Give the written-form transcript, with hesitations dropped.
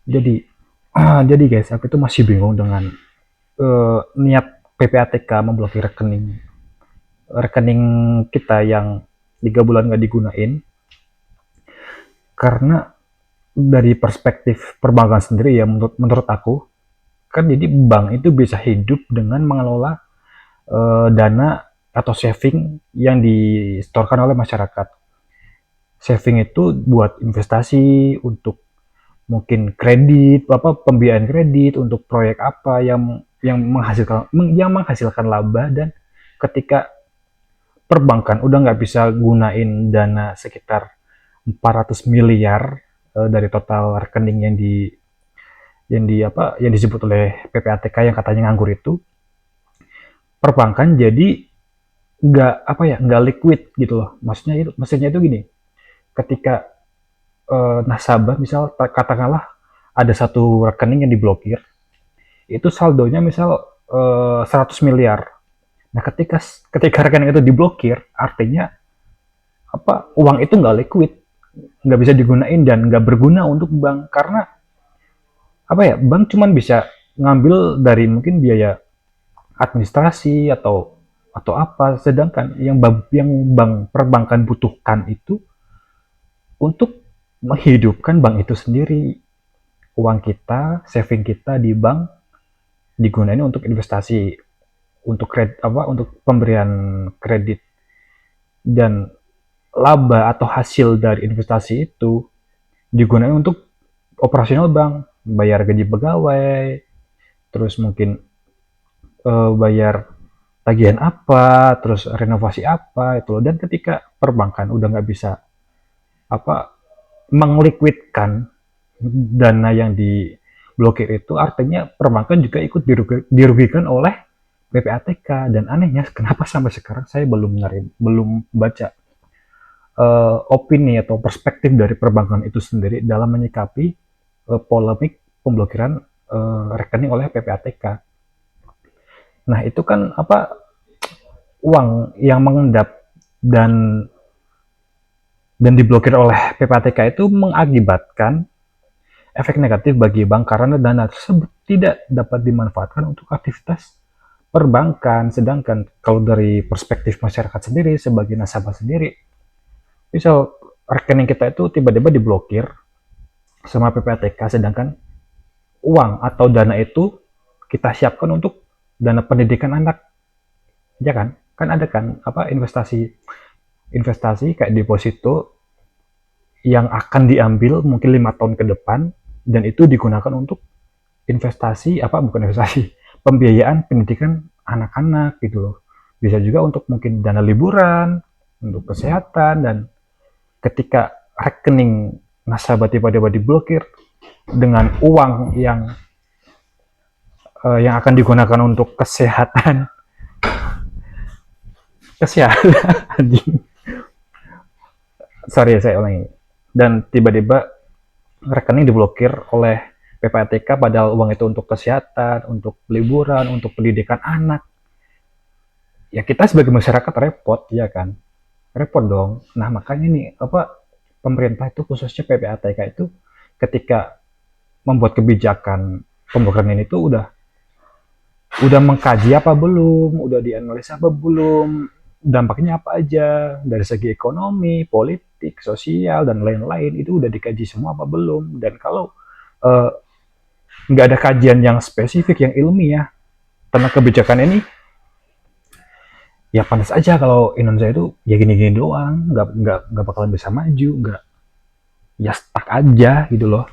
Jadi jadi guys, aku itu masih bingung dengan niat PPATK memblokir rekening rekening kita yang 3 bulan nggak digunain, karena dari perspektif perbankan sendiri ya, menurut aku kan, jadi bank itu bisa hidup dengan mengelola dana atau saving yang distorkan oleh masyarakat. Saving itu buat investasi, untuk mungkin kredit, apa pembiayaan kredit untuk proyek apa yang menghasilkan laba. Dan ketika perbankan udah nggak bisa gunain dana sekitar 400 miliar dari total rekening yang disebut oleh PPATK yang katanya nganggur itu, perbankan jadi nggak liquid gitu loh. Maksudnya itu gini, ketika nasabah misal katakanlah ada satu rekening yang diblokir, itu saldonya misal 100 miliar. Nah, ketika rekening itu diblokir, artinya uang itu nggak liquid, nggak bisa digunain dan nggak berguna untuk bank. Karena bank cuman bisa ngambil dari mungkin biaya administrasi atau apa, sedangkan yang bank perbankan butuhkan itu untuk menghidupkan bank itu sendiri. Uang kita, saving kita di bank digunain untuk investasi, untuk pemberian kredit, dan laba atau hasil dari investasi itu digunakan untuk operasional bank, bayar gaji pegawai, terus mungkin bayar tagihan apa, terus renovasi apa itu loh. Dan ketika perbankan udah nggak bisa apa mengliquidkan dana yang diblokir itu, artinya perbankan juga ikut dirugikan oleh PPATK. Dan anehnya, kenapa sampai sekarang saya belum baca opini atau perspektif dari perbankan itu sendiri dalam menyikapi polemik pemblokiran rekening oleh PPATK. Nah, itu kan uang yang mengendap dan diblokir oleh PPATK itu mengakibatkan efek negatif bagi bank, karena dana tersebut tidak dapat dimanfaatkan untuk aktivitas perbankan. Sedangkan kalau dari perspektif masyarakat sendiri, sebagai nasabah sendiri, misal rekening kita itu tiba-tiba diblokir sama PPATK, sedangkan uang atau dana itu kita siapkan untuk dana pendidikan anak, ya kan? Kan ada kan investasi investasi kayak deposito yang akan diambil mungkin 5 tahun ke depan, dan itu digunakan untuk investasi, bukan investasi, pembiayaan pendidikan anak-anak gitu loh. Bisa juga untuk mungkin dana liburan, untuk kesehatan. Dan ketika rekening nasabah tiba-tiba diblokir dengan uang yang akan digunakan untuk kesehatan, anjing, sorry saya ulangi, dan tiba-tiba rekening diblokir oleh PPATK, padahal uang itu untuk kesehatan, untuk liburan, untuk pendidikan anak, ya kita sebagai masyarakat repot, ya kan? Repot dong. Nah, makanya nih pemerintah itu, khususnya PPATK itu, ketika membuat kebijakan pemblokiran ini tuh udah mengkaji apa belum, udah dianalisa apa belum, dampaknya apa aja dari segi ekonomi, politik, sosial, dan lain-lain, itu udah dikaji semua apa belum. Dan kalau eh, nggak ada kajian yang spesifik, yang ilmiah tentang kebijakan ini, ya pantas aja kalau Indonesia itu ya gini-gini doang, nggak bakalan bisa maju, nggak, ya stuck aja gitu loh.